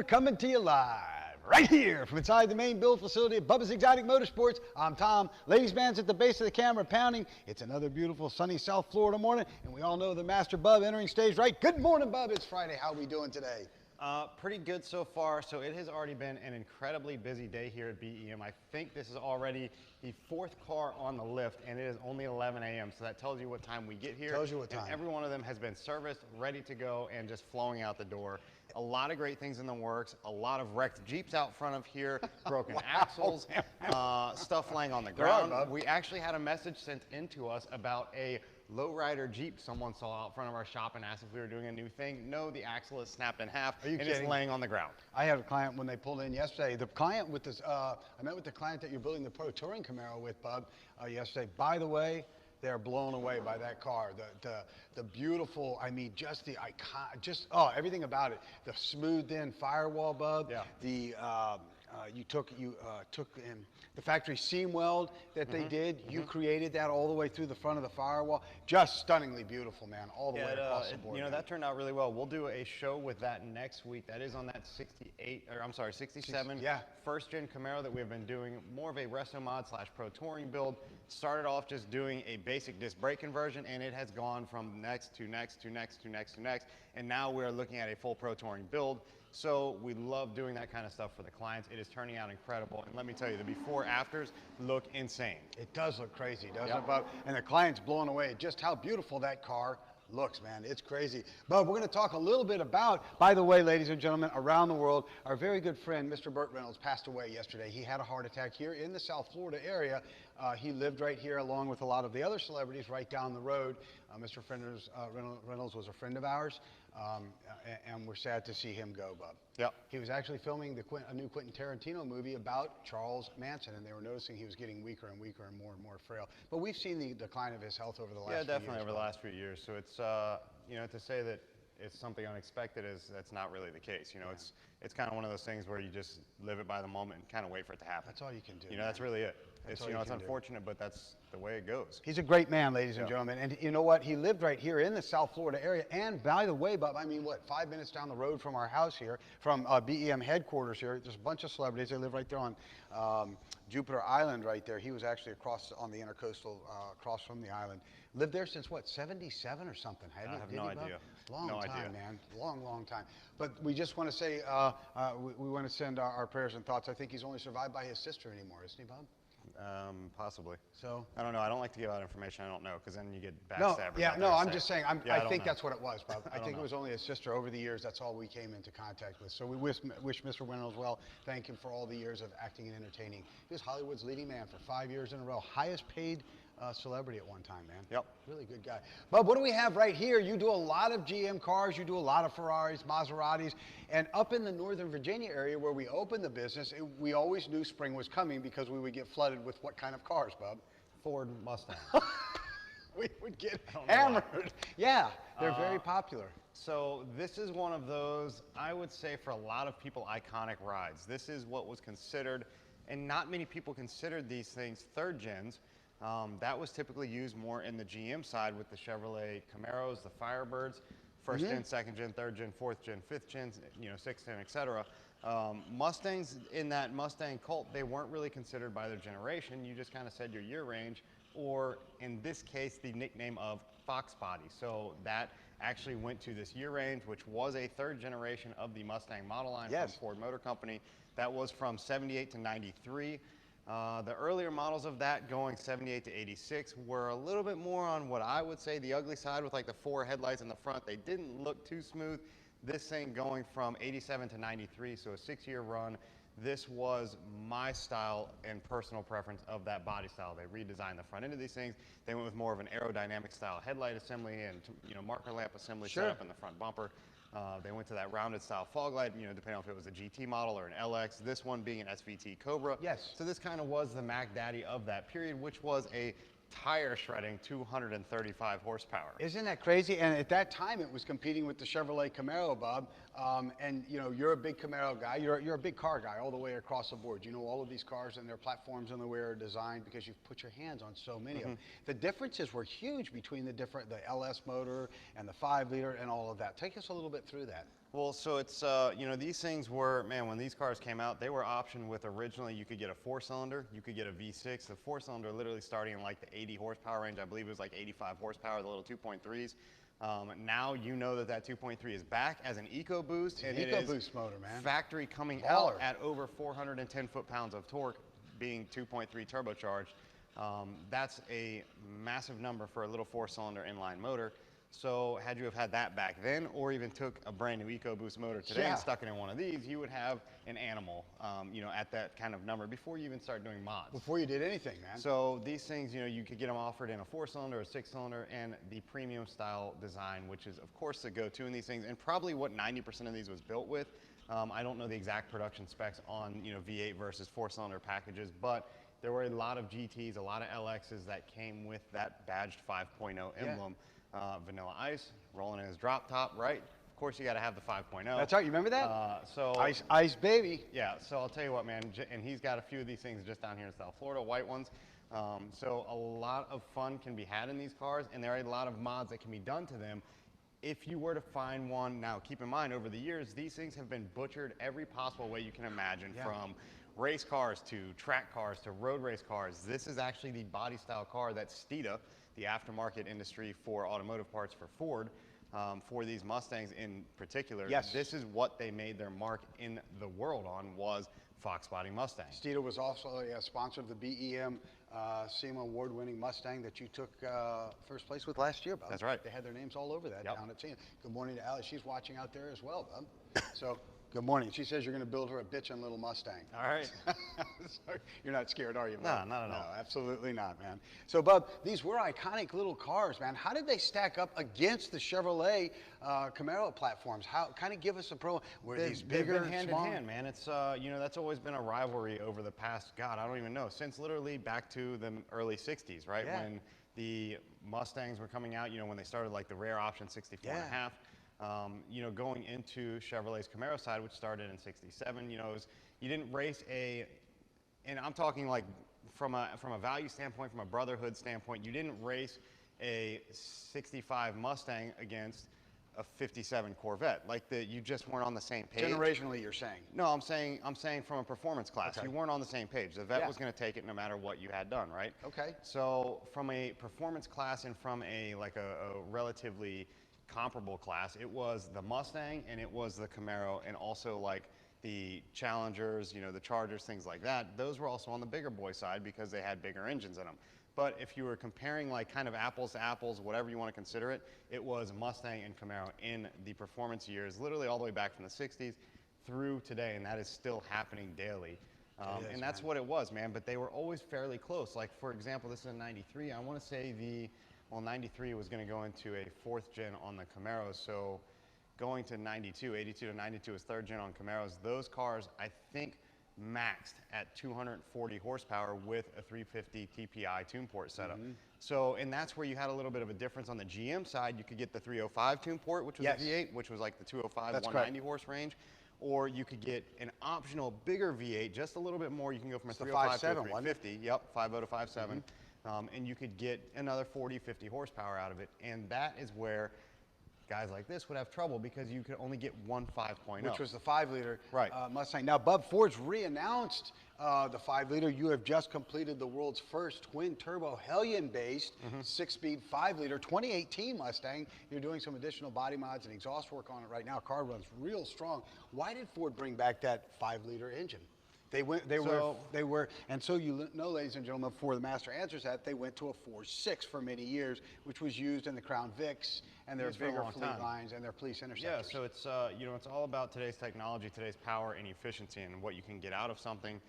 we're coming to you live right here from inside the main build facility of Bubba's Exotic Motorsports. I'm Tom. Ladies man's at the base of the camera pounding. It's another beautiful sunny South Florida morning, and we all know the Master Bub entering stage right. Good morning, Bub. It's Friday. How are we doing today? Pretty good so far. So it has already been an incredibly busy day here at BEM. I think this is already the fourth car on the lift, and it is only 11 a.m. So that tells you what time we get here. Tells you what time. And every one of them has been serviced, ready to go, and just flowing out the door. A lot of great things in the works. A lot of wrecked Jeeps out front of here, broken axles, stuff laying on the ground. We actually had a message sent in to us about a lowrider Jeep someone saw out front of our shop and asked if we were doing a new thing. No, the axle is snapped in half and it's laying on the ground. I had a client when they pulled in yesterday. The client with this, I met with the client that you're building the Pro Touring Camaro with, Bub, yesterday. By the way, they're blown away by that car. The beautiful, I mean, just the icon, everything about it. The smoothed in firewall, Bub. Yeah. The you took in the factory seam weld that they did. You created that all the way through the front of the firewall. Just stunningly beautiful, man, all the way across the board. You know, that turned out really well. We'll do a show with that next week. That is on that 67 first gen Camaro that we've been doing more of a resto mod / pro touring build. Started off just doing a basic disc brake conversion, and it has gone from next to next to next to next to next, and now we're looking at a full pro touring build. So we love doing that kind of stuff for the clients. It is turning out incredible, and let me tell you, the before afters look insane. It does look crazy, doesn't it, Bub? And the client's blown away at just how beautiful that car looks, man. It's crazy. But we're going to talk a little bit about, by the way, ladies and gentlemen, around the world, our very good friend, Mr. Burt Reynolds, passed away yesterday. He had a heart attack here in the South Florida area. He lived right here along with a lot of the other celebrities right down the road. Mr. Reynolds was a friend of ours, and we're sad to see him go, Bub. Yep. He was actually filming a new Quentin Tarantino movie about Charles Manson, and they were noticing he was getting weaker and weaker and more frail. But we've seen the decline of his health over the last few years. Yeah, definitely over the last few years. So it's, you know, to say that it's something unexpected that's not really the case. You know, it's kind of one of those things where you just live it by the moment and kind of wait for it to happen. That's all you can do. You know, that's really it. It's, you know, it's unfortunate, but that's the way it goes. He's a great man, ladies and gentlemen. And you know what? He lived right here in the South Florida area. And by the way, Bob, I mean, what, 5 minutes down the road from our house here, from BEM headquarters here, there's a bunch of celebrities. They live right there on Jupiter Island right there. He was actually across on the intercoastal, across from the island. Lived there since what, 77 or something? I have no idea. Long time, man. Long time. But we just want to say, we want to send our prayers and thoughts. I think he's only survived by his sister anymore, isn't he, Bob? Possibly. So I don't know. I don't like to give out information I don't know, because then you get no, backstabbers. yeah, no. I'm just saying. I think that's what it was, Bob. I think know. it was only his sister. Over the years, that's all we came into contact with. So we wish Mr. Reynolds well. Thank him for all the years of acting and entertaining. He was Hollywood's leading man for 5 years in a row. Highest paid celebrity at one time, man. Yep. Really good guy. But what do we have right here? You do a lot of GM cars. You do a lot of Ferraris, Maseratis. And up in the Northern Virginia area where we opened the business, we always knew spring was coming because we would get flooded with what kind of cars, Bob? Ford Mustang. We would get hammered. Yeah, they're very popular. So this is one of those, I would say, for a lot of people, iconic rides. This is what was considered, and not many people considered these things third gens. That was typically used more in the GM side with the Chevrolet Camaros, the Firebirds, first gen, second gen, third gen, fourth gen, fifth gen, you know, sixth gen, etc. Mustangs, in that Mustang cult, they weren't really considered by their generation. You just kind of said your year range, or in this case, the nickname of Fox Body. So that actually went to this year range, which was a third generation of the Mustang model line from Ford Motor Company. That was from 78 to 93. The earlier models of that, going 78 to 86, were a little bit more on what I would say the ugly side, with like the 4 headlights in the front. They didn't look too smooth. This thing going from 87 to 93, so a 6-year run. This was my style and personal preference of that body style. They redesigned the front end of these things. They went with more of an aerodynamic style headlight assembly and, you know, marker lamp assembly set up in the front bumper. They went to that rounded style fog light, you know, depending on if it was a GT model or an LX, this one being an SVT Cobra. Yes. So this kind of was the Mac Daddy of that period, which was a tire shredding 235 horsepower. Isn't that crazy? And at that time, it was competing with the Chevrolet Camaro, Bob. And you know, you're a big Camaro guy. You're a big car guy all the way across the board. You know all of these cars and their platforms and the way they're designed because you've put your hands on so many of them. The differences were huge between the LS motor and the 5-liter and all of that. Take us a little bit through that. Well, so it's, you know, these things were, man, when these cars came out, they were optioned with originally you could get a 4-cylinder, you could get a V6. The 4-cylinder literally starting in like the 80 horsepower range. I believe it was like 85 horsepower, the little 2.3s. Now you know that that 2.3 is back as an EcoBoost. It's an EcoBoost motor, man. Factory coming Baller. out at over 410 foot-pounds of torque, being 2.3 turbocharged. That's a massive number for a little 4-cylinder inline motor. So had you have had that back then, or even took a brand new EcoBoost motor today and stuck it in one of these, you would have an animal, you know, at that kind of number before you even start doing mods. Before you did anything, man. So these things, you know, you could get them offered in a 4-cylinder, a 6-cylinder, and the premium style design, which is of course the go-to in these things, and probably what 90% of these was built with. I don't know the exact production specs on, you know, V8 versus 4-cylinder packages, but there were a lot of GTs, a lot of LXs that came with that badged 5.0 emblem. Vanilla Ice, rolling in his drop top, right? Of course, you got to have the 5.0. That's right. You remember that? So Ice baby. Yeah. So I'll tell you what, man. And he's got a few of these things just down here in South Florida, white ones. So a lot of fun can be had in these cars, and there are a lot of mods that can be done to them. If you were to find one, now keep in mind, over the years, these things have been butchered every possible way you can imagine, from race cars to track cars to road race cars. This is actually the body style car that Steeda, the aftermarket industry for automotive parts for Ford, for these Mustangs in particular. This is what they made their mark in the world on, was Fox Body Mustangs. Steeda was also a sponsor of the BEM SEMA award-winning Mustang that you took first place with last year, Bub. That's right. They had their names all over that down at SEMA. Good morning to Allie. She's watching out there as well, Bub. So, good morning. She says you're going to build her a bitchin' little Mustang. All right. Sorry. You're not scared, are you, Bub? No, not at all. No, absolutely not, man. So, Bub, these were iconic little cars, man. How did they stack up against the Chevrolet Camaro platforms? How, kind of give us a pro. Were these bigger, they've been hand small? in hand, man. It's, you know, that's always been a rivalry over the past, God, I don't even know, since literally back to the early 60s, right? When the Mustangs were coming out, you know, when they started like the rare option 64 and a half. You know, going into Chevrolet's Camaro side, which started in 67, you know, you didn't race and I'm talking like from a value standpoint, from a brotherhood standpoint, you didn't race a 65 Mustang against a 57 Corvette. Like you just weren't on the same page. Generationally, you're saying? No, I'm saying from a performance class. You weren't on the same page. The Vet was going to take it no matter what you had done, right? Okay. So from a performance class and from a relatively comparable class, it was the Mustang and it was the Camaro, and also like the Challengers, you know, the Chargers, things like that. Those were also on the bigger boy side because they had bigger engines in them. But if you were comparing like kind of apples to apples, whatever you want to consider it, it was Mustang and Camaro in the performance years, literally all the way back from the 60s through today, and that is still happening daily. And that's what it was, man. But they were always fairly close. Like, for example, this is a 93. I want to say well, 93 was going to go into a 4th gen on the Camaros, so going to 92, 82 to 92 is 3rd gen on Camaros. Those cars, I think, maxed at 240 horsepower with a 350 TPI tune port setup. So, and that's where you had a little bit of a difference on the GM side. You could get the 305 tune port, which was a V8, which was like the 205, 190 horse range. Or you could get an optional bigger V8, just a little bit more. You can go from a 305 to a 350. Yep, 5.0 to 5.7. And you could get another 40, 50 horsepower out of it. And that is where guys like this would have trouble, because you could only get one 5.0. Which was the 5-liter right. Mustang. Now, Bub, Ford's re-announced the 5-liter. You have just completed the world's first twin-turbo Hellion-based 6-speed 5-liter 2018 Mustang. You're doing some additional body mods and exhaust work on it right now. Car runs real strong. Why did Ford bring back that 5-liter engine? And so you know, ladies and gentlemen, before the master answers that, they went to a 4.6 for many years, which was used in the Crown Vics and their bigger fleet lines and their police interceptors. Yeah, so it's you know, it's all about today's technology, today's power and efficiency, and what you can get out of something,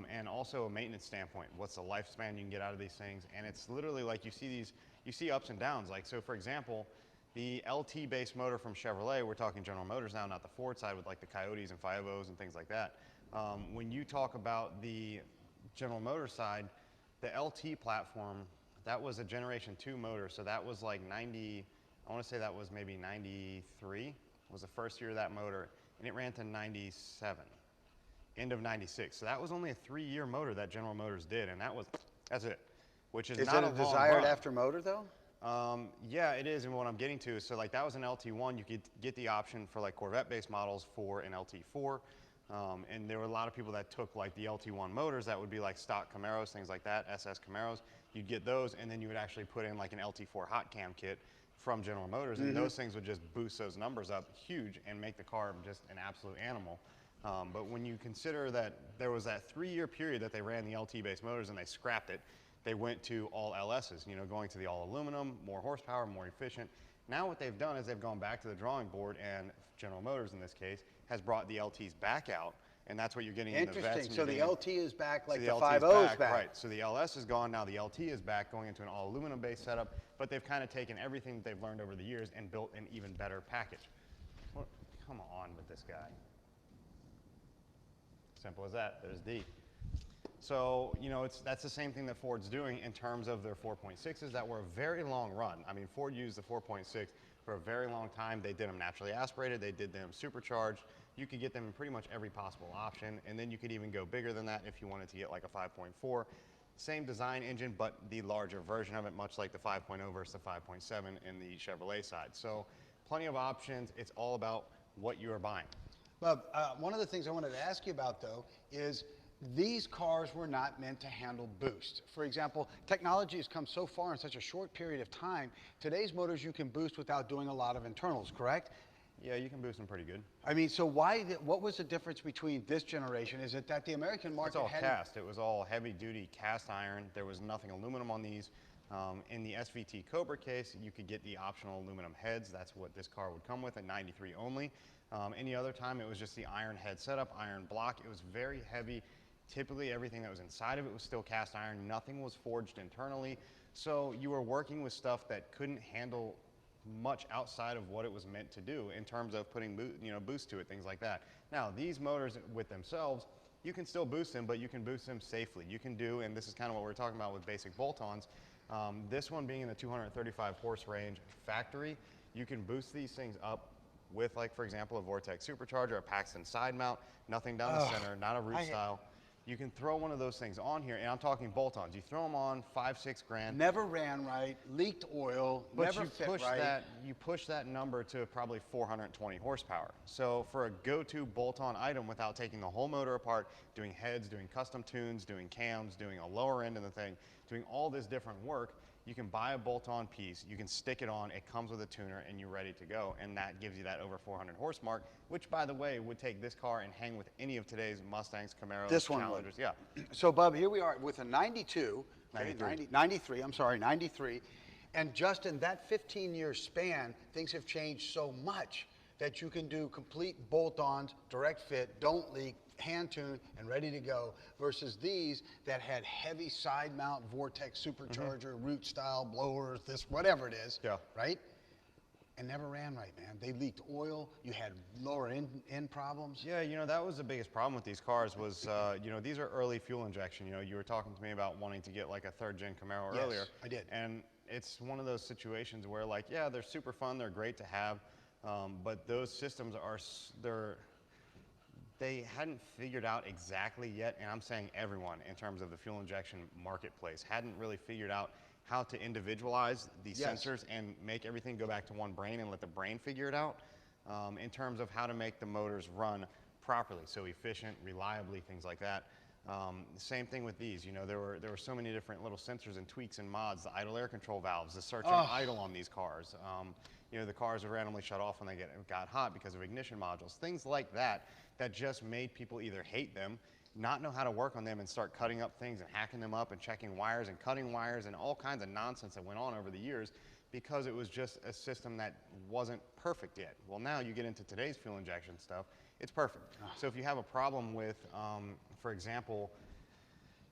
and also a maintenance standpoint. What's the lifespan you can get out of these things? And it's literally like you see ups and downs. Like, so for example, the LT-based motor from Chevrolet, we're talking General Motors now, not the Ford side with like the Coyotes and 5.0s and things like that. When you talk about the General Motors side, the LT platform, that was a Generation 2 motor, so that was like 90, I want to say that was maybe 93, was the first year of that motor, and it ran to 97, end of 96. So that was only a 3-year motor that General Motors did, and that's it, which is not a long run. Is it a desired after motor, though? Yeah, it is, and what I'm getting to is, so like that was an LT1. You could get the option for like Corvette-based models for an LT4, and there were a lot of people that took like the LT1 motors that would be like stock Camaros, things like that, SS Camaros. You'd get those, and then you would actually put in like an LT4 hot cam kit from General Motors, and those things would just boost those numbers up huge and make the car just an absolute animal. But when you consider that there was that 3-year period that they ran the LT-based motors and they scrapped it, they went to all LSs, you know, going to the all aluminum, more horsepower, more efficient. Now what they've done is they've gone back to the drawing board, and General Motors in this case has brought the LTs back out, and that's what you're getting in the vets. Interesting. So the LT is back like so the LT is 5.0 is back. Right. So the LS is gone. Now the LT is back, going into an all aluminum based setup, but they've kind of taken everything that they've learned over the years and built an even better package. Well, come on with this guy. Simple as that. There's D. So, you know, that's the same thing that Ford's doing in terms of their 4.6s that were a very long run. I mean, Ford used the 4.6 for a very long time. They did them naturally aspirated. They did them supercharged. You could get them in pretty much every possible option, and then you could even go bigger than that if you wanted to get like a 5.4. Same design engine, but the larger version of it, much like the 5.0 versus the 5.7 in the Chevrolet side. So plenty of options. It's all about what you are buying. Bub, one of the things I wanted to ask you about, though, is these cars were not meant to handle boost. For example, technology has come so far in such a short period of time. Today's motors you can boost without doing a lot of internals, correct? Yeah, you can boost them pretty good. I mean, so what was the difference between this generation? Is it that the American market It's all cast. It was all heavy-duty cast iron. There was nothing aluminum on these. In the SVT Cobra case, you could get the optional aluminum heads. That's what this car would come with at 93 only. Any other time, it was just the iron head setup, iron block. It was very heavy. Typically, everything that was inside of it was still cast iron. Nothing was forged internally. So you were working with stuff that couldn't handle much outside of what it was meant to do in terms of putting boost to it, things like that. Now, these motors with themselves, you can still boost them, but you can boost them safely. You can do, and this is kind of what we're talking about with basic bolt-ons, this one being in the 235 horse range factory, you can boost these things up with, like, for example, a Vortex supercharger, a Paxton side mount, nothing down the center, not a root style. You can throw one of those things on here, and I'm talking bolt-ons. You throw them on, $5-6 grand. Never ran right, leaked oil, but never you fit push right. you push that number to probably 420 horsepower. So for a go-to bolt-on item without taking the whole motor apart, doing heads, doing custom tunes, doing cams, doing a lower end of the thing, doing all this different work, you can buy a bolt-on piece, you can stick it on, it comes with a tuner, and you're ready to go. And that gives you that over 400 horse mark, which, by the way, would take this car and hang with any of today's Mustangs, Camaros, This one Challengers. would. Yeah. So, Bub, here we are with a 92, 93, I'm sorry, 93. And just in that 15-year span, things have changed so much that you can do complete bolt-ons, direct fit, don't leak, hand tune, and ready to go, versus these that had heavy side mount Vortex supercharger, root style blowers, this, whatever it is, right? And never ran right, man. They leaked oil. You had lower end problems. Yeah, you know, that was the biggest problem with these cars was, you know, these are early fuel injection. You know, you were talking to me about wanting to get like a 3rd-gen Camaro earlier. Yes, I did. And it's one of those situations where, like, yeah, they're super fun. They're great to have. But those systems are, they hadn't figured out exactly yet, and I'm saying everyone in terms of the fuel injection marketplace hadn't really figured out how to individualize these sensors and make everything go back to one brain and let the brain figure it out in terms of how to make the motors run properly, so efficient, reliably, things like that. Same thing with these. You know, there were so many different little sensors and tweaks and mods, the idle air control valves, the search and idle on these cars. You know, the cars would randomly shut off when they got hot because of ignition modules, things like that, that just made people either hate them, not know how to work on them, and start cutting up things and hacking them up and checking wires and cutting wires and all kinds of nonsense that went on over the years because it was just a system that wasn't perfect yet. Well, now you get into today's fuel injection stuff, it's perfect. So if you have a problem with, for example,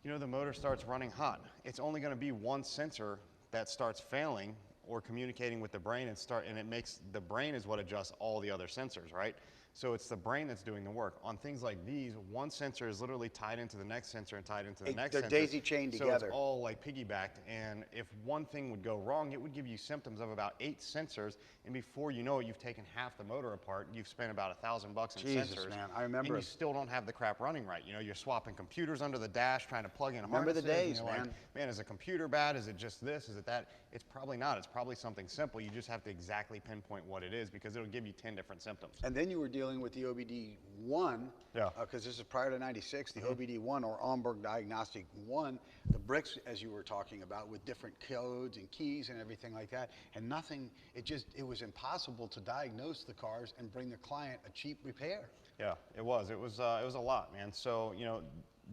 you know, the motor starts running hot, it's only going to be one sensor that starts failing or communicating with the brain and it makes the brain is what adjusts all the other sensors, right? So it's the brain that's doing the work. On things like these, one sensor is literally tied into the next sensor and tied into the next sensor. They're daisy chained together. So it's all like piggybacked, and if one thing would go wrong, it would give you symptoms of about 8 sensors, and before you know it, you've taken half the motor apart, you've spent about $1,000 in Jesus, sensors. man, I remember. And you still don't have the crap running right. You know, you're swapping computers under the dash, trying to plug in Remember harnesses. the days, and you're man. Like, man, is the computer bad? Is it just this? Is it that? It's probably not. It's probably something simple. You just have to exactly pinpoint what it is, because it'll give you 10 different symptoms. And then you were dealing with the OBD1, because this is prior to 96, the OBD1 or Omberg Diagnostic 1, the bricks, as you were talking about, with different codes and keys and everything like that, and nothing, it was impossible to diagnose the cars and bring the client a cheap repair. Yeah, it was a lot, man. So, you know,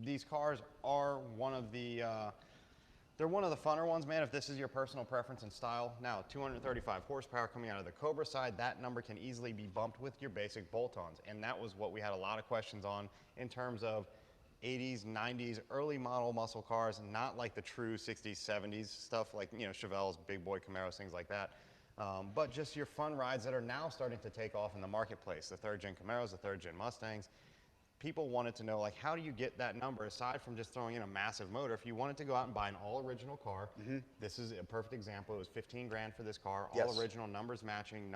these cars are one of the, they're one of the funner ones, man, if this is your personal preference and style. Now, 235 horsepower coming out of the Cobra side, that number can easily be bumped with your basic bolt-ons. And that was what we had a lot of questions on in terms of 80s, 90s, early model muscle cars, not like the true 60s, 70s stuff like, you know, Chevelles, big boy Camaros, things like that. But just your fun rides that are now starting to take off in the marketplace, the third-gen Camaros, the third-gen Mustangs. People wanted to know, like, how do you get that number aside from just throwing in a massive motor? If you wanted to go out and buy an all-original car, this is a perfect example. It was 15 grand for this car, all original, numbers matching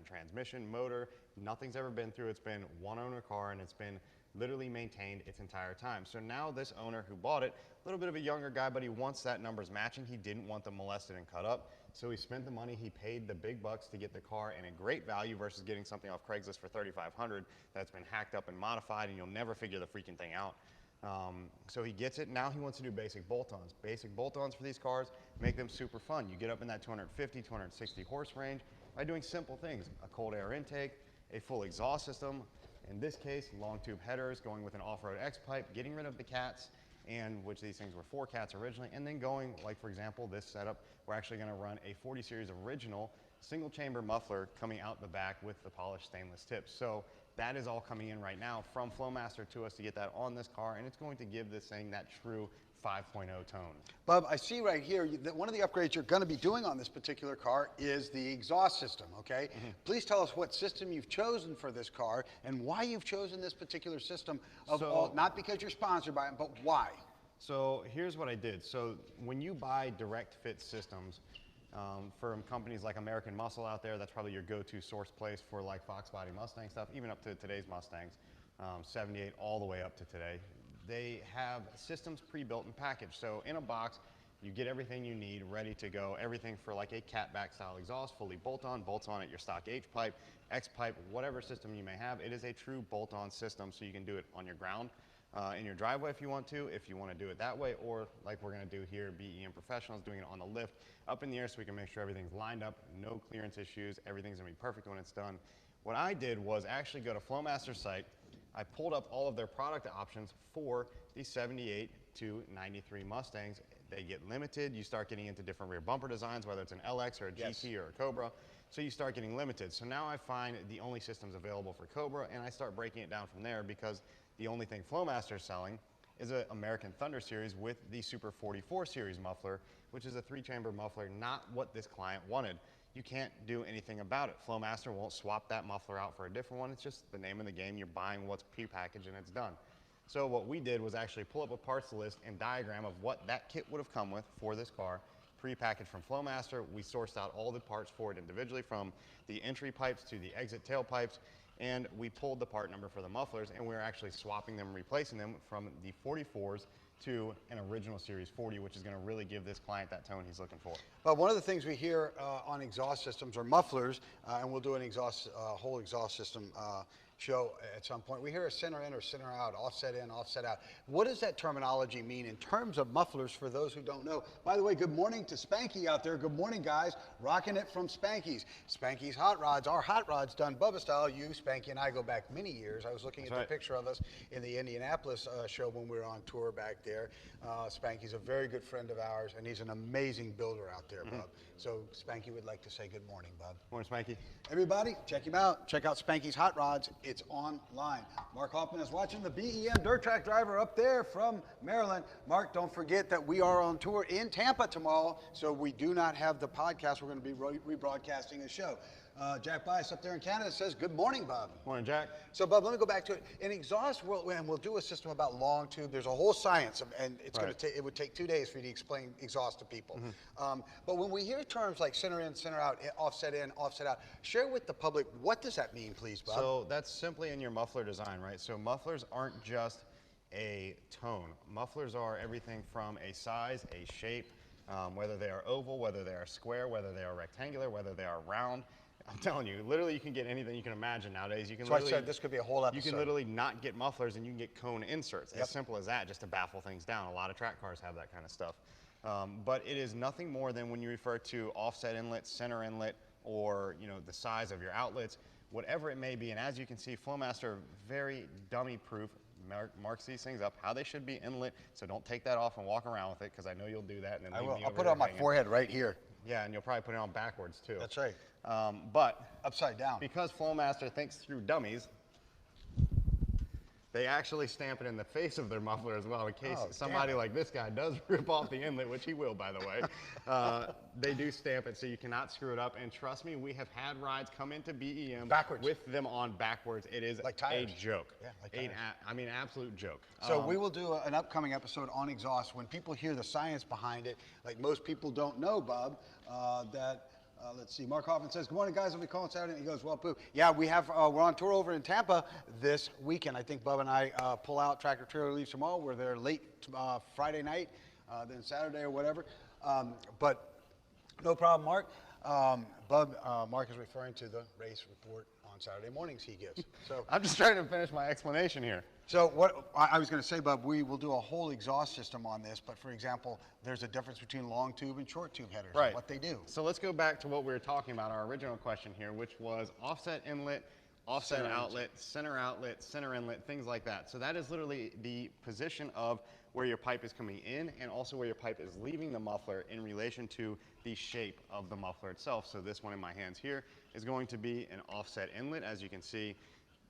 transmission, motor. Nothing's ever been through. It's been one-owner car, and it's been literally maintained its entire time. So now this owner who bought it, a little bit of a younger guy, but he wants that numbers matching. He didn't want them molested and cut up. So he spent the money, he paid the big bucks to get the car in a great value versus getting something off Craigslist for $3,500 that's been hacked up and modified, and you'll never figure the freaking thing out. So he gets it. Now he wants to do basic bolt-ons. Basic bolt-ons for these cars make them super fun. You get up in that 250, 260 horse range by doing simple things: a cold air intake, a full exhaust system, in this case, long tube headers, going with an off-road X-pipe, getting rid of the cats, and which these things were 4 cats originally, and then going, like for example, this setup, we're actually going to run a 40 series original single chamber muffler coming out the back with the polished stainless tips. So that is all coming in right now from Flowmaster to us to get that on this car, and it's going to give this thing that true 5.0 tone. Bub, I see right here that one of the upgrades you're going to be doing on this particular car is the exhaust system, okay? Please tell us what system you've chosen for this car and why you've chosen this particular system, not because you're sponsored by it, but why? So here's what I did. So when you buy direct fit systems from companies like American Muscle out there, that's probably your go-to source place for like Fox Body Mustang stuff, even up to today's Mustangs, 78 all the way up to today. They have systems pre-built and packaged. So in a box, you get everything you need ready to go. Everything for like a catback style exhaust, fully bolt-on, bolts on at your stock H-pipe, X-pipe, whatever system you may have. It is a true bolt-on system, so you can do it on your ground, in your driveway if you want to do it that way, or like we're going to do here, BEM Professionals, doing it on the lift, up in the air, so we can make sure everything's lined up, no clearance issues, everything's going to be perfect when it's done. What I did was actually go to Flowmaster's site. I pulled up all of their product options for the 78 to 93 Mustangs. They get limited. You start getting into different rear bumper designs, whether it's an LX or a GT or a Cobra. So you start getting limited. So now I find the only systems available for Cobra, and I start breaking it down from there, because the only thing Flowmaster is selling is an American Thunder series with the Super 44 series muffler, which is a 3-chamber muffler, not what this client wanted. You can't do anything about it. Flowmaster won't swap that muffler out for a different one. It's just the name of the game. You're buying what's pre-packaged and it's done. So what we did was actually pull up a parts list and diagram of what that kit would have come with for this car, pre-packaged from Flowmaster. We sourced out all the parts for it individually, from the entry pipes to the exit tailpipes, and we pulled the part number for the mufflers, and we're actually swapping them, replacing them from the 44s to an original Series 40, which is going to really give this client that tone he's looking for. Well, one of the things we hear on exhaust systems or mufflers, and we'll do an whole exhaust system show at some point, we hear a center in or center out, offset in, offset out. What does that terminology mean in terms of mufflers for those who don't know? By the way, good morning to Spanky out there. Good morning, guys. Rocking it from Spanky's. Spanky's Hot Rods. Our hot rods done Bubba style. You, Spanky, and I go back many years. I was looking at the picture of us in the Indianapolis show when we were on tour back there. Spanky's a very good friend of ours, and he's an amazing builder out there, Bub. So Spanky would like to say good morning, Bub. Morning, Spanky. Everybody, check him out. Check out Spanky's Hot Rods. It's online. Mark Hoffman is watching, the BEM dirt track driver up there from Maryland. Mark, don't forget that we are on tour in Tampa tomorrow, so we do not have the podcast. We're going to be rebroadcasting the show. Jack Bias up there in Canada says, good morning, Bob. Morning, Jack. So, Bob, let me go back to it. In exhaust world, and we'll do a system about long tube. There's a whole science, and it's going to take. It would take 2 days for you to explain exhaust to people. But when we hear terms like center in, center out, offset in, offset out, share with the public what does that mean, please, Bob? So that's simply in your muffler design, right? So mufflers aren't just a tone. Mufflers are everything from a size, a shape, whether they are oval, whether they are square, whether they are rectangular, whether they are round. I'm telling you, literally you can get anything you can imagine nowadays. You can so I said this could be a whole episode. You can literally not get mufflers and you can get cone inserts. As simple as that, just to baffle things down. A lot of track cars have that kind of stuff. But it is nothing more than when you refer to offset inlet, center inlet, or the size of your outlets, whatever it may be. And as you can see, Flowmaster, very dummy proof, marks these things up how they should be inlet. So don't take that off and walk around with it, because I know you'll do that. And then I leave will. me I'll over put it there on my hanging. forehead right here. Yeah, and you'll probably put it on backwards too. That's right. But upside down. Because Flowmaster thinks through dummies, they actually stamp it in the face of their muffler as well, in case somebody like this guy does rip off the inlet, which he will, by the way. They do stamp it, so you cannot screw it up. And trust me, we have had rides come into BEM backwards with them on backwards. It is like a joke. Yeah, like tires. I mean, absolute joke. So we will do an upcoming episode on exhaust. When people hear the science behind it, like most people don't know, Bob, let's see, Mark Hoffman says, good morning, guys. I'll be calling Saturday. And he goes, well, poo. Yeah, we're on tour over in Tampa this weekend. I think Bub and I pull out Tractor Trailer Leaves Tomorrow. We're there late Friday night, then Saturday or whatever. But no problem, Mark. Mark is referring to the race report on Saturday mornings he gives. So I'm just trying to finish my explanation here. So what I was going to say, Bub, we will do a whole exhaust system on this, but for example, there's a difference between long tube and short tube headers and what they do. So let's go back to what we were talking about, our original question here, which was offset inlet, offset outlet, center inlet, things like that. So that is literally the position of where your pipe is coming in and also where your pipe is leaving the muffler in relation to the shape of the muffler itself. So this one in my hands here is going to be an offset inlet. As you can see,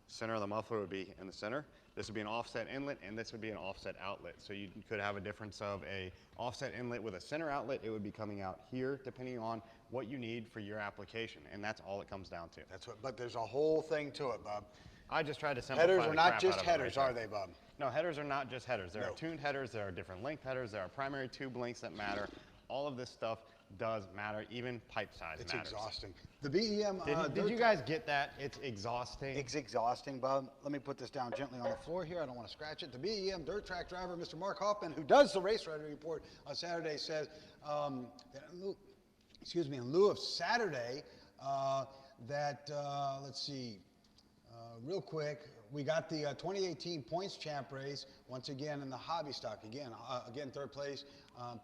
center of the muffler would be in the center. This would be an offset inlet, and this would be an offset outlet. So you could have a difference of a offset inlet with a center outlet. It would be coming out here, depending on what you need for your application, and that's all it comes down to. That's what. But there's a whole thing to it, Bub. I just tried to simplify Headers are not just right headers, are they, Bub? No, headers are not just headers. There are tuned headers, there are different length headers, there are primary tube lengths that matter. All of this stuff does matter, even pipe size matters. It's exhausting. The BEM... Did you guys get that? It's exhausting. It's exhausting, Bub. Let me put this down gently on the floor here. I don't want to scratch it. The BEM dirt track driver, Mr. Mark Hoffman, who does the race rider report on Saturday, says, in lieu of Saturday, let's see, real quick, we got the 2018 points champ race once again in the hobby stock. Again, third place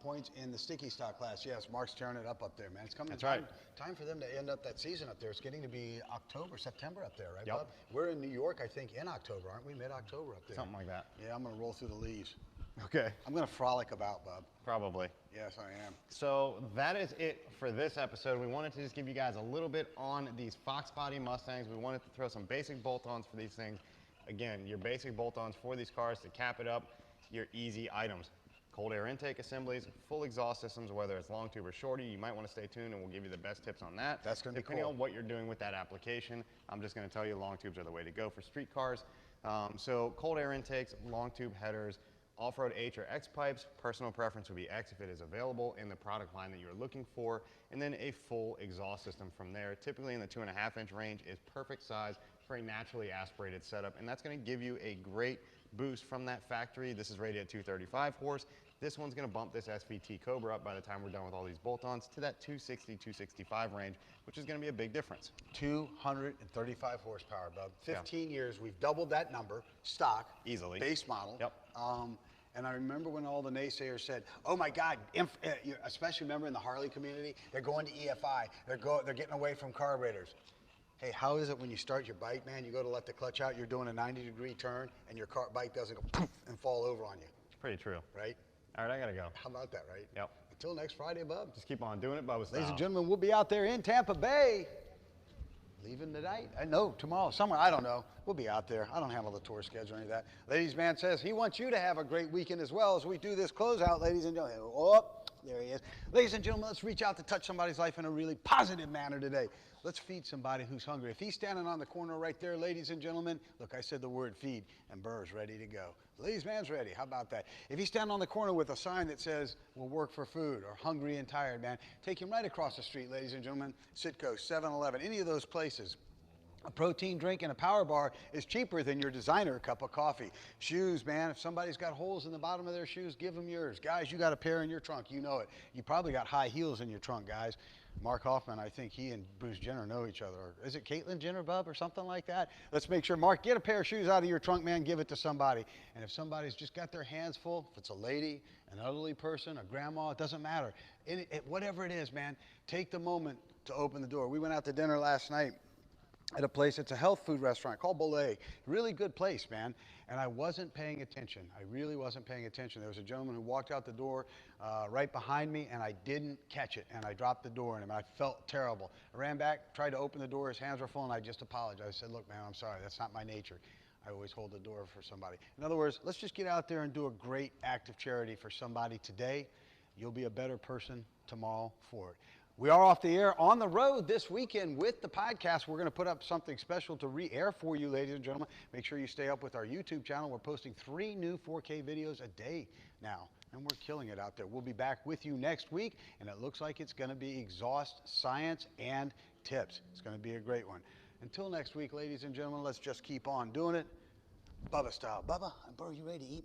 points in the sticky stock class. Yes, Mark's tearing it up there, man. It's coming. Time for them to end up that season up there. It's getting to be October, September up there, right, Bub? We're in New York, I think, in October, aren't we? Mid-October up there. Something like that. Yeah, I'm going to roll through the leaves. Okay. I'm going to frolic about, Bub. Probably. Yes, I am. So that is it for this episode. We wanted to just give you guys a little bit on these Fox body Mustangs. We wanted to throw some basic bolt-ons for these things. Again, your basic bolt-ons for these cars to cap it up, your easy items. Cold air intake assemblies, full exhaust systems, whether it's long tube or shorty. You might want to stay tuned and we'll give you the best tips on that. That's going to be cool. Depending on what you're doing with that application, I'm just going to tell you long tubes are the way to go for street cars. So cold air intakes, long tube headers, off-road H or X pipes, personal preference would be X if it is available in the product line that you're looking for, and then a full exhaust system from there. Typically in the 2.5 inch range is perfect size for a naturally aspirated setup, and that's going to give you a great boost from that factory. This is rated at 235 horse. This one's going to bump this SVT Cobra up by the time we're done with all these bolt-ons to that 260, 265 range, which is going to be a big difference. 235 horsepower, Bub. 15 years, we've doubled that number, stock. Easily. Base model. Yep. And I remember when all the naysayers said, oh my God, especially remember in the Harley community, they're going to EFI, they're getting away from carburetors. Hey, how is it when you start your bike, man, you go to let the clutch out, you're doing a 90-degree turn, and your bike doesn't go poof and fall over on you? Pretty true. Right? All right, I got to go. How about that, right? Yep. Until next Friday, Bub. Just keep on doing it, Bubba style. Ladies and gentlemen, we'll be out there in Tampa Bay. Leaving tonight? No, tomorrow, somewhere, I don't know. We'll be out there. I don't handle the tour schedule or any of that. Ladies man says he wants you to have a great weekend as well as we do this closeout, ladies and gentlemen. Oh, There he is. Ladies and gentlemen, let's reach out to touch somebody's life in a really positive manner today. Let's feed somebody who's hungry. If he's standing on the corner right there, ladies and gentlemen, look, I said the word feed, and Burr's ready to go. Ladies' man's ready. How about that? If he's standing on the corner with a sign that says, we'll work for food, or hungry and tired, man, take him right across the street, ladies and gentlemen. Sitco, 7-Eleven, any of those places. A protein drink and a power bar is cheaper than your designer cup of coffee. Shoes, man, if somebody's got holes in the bottom of their shoes, give them yours. Guys, you got a pair in your trunk, you know it. You probably got high heels in your trunk, guys. Mark Hoffman, I think he and Bruce Jenner know each other. Or is it Caitlyn Jenner, Bub, or something like that? Let's make sure, Mark, get a pair of shoes out of your trunk, man, give it to somebody. And if somebody's just got their hands full, if it's a lady, an elderly person, a grandma, it doesn't matter. Whatever it is, man, take the moment to open the door. We went out to dinner last night at a place, it's a health food restaurant called Belay. Really good place, man. And I wasn't paying attention. I really wasn't paying attention. There was a gentleman who walked out the door right behind me, and I didn't catch it, and I dropped the door on him. I felt terrible. I ran back, tried to open the door. His hands were full, and I just apologized. I said, look, man, I'm sorry. That's not my nature. I always hold the door for somebody. In other words, let's just get out there and do a great act of charity for somebody today. You'll be a better person tomorrow for it. We are off the air on the road this weekend with the podcast. We're going to put up something special to re-air for you, ladies and gentlemen. Make sure you stay up with our YouTube channel. We're posting 3 new 4K videos a day now, and we're killing it out there. We'll be back with you next week, and it looks like it's going to be exhaust science and tips. It's going to be a great one. Until next week, ladies and gentlemen, let's just keep on doing it. Bubba style. Bubba, and Burr, you ready to eat?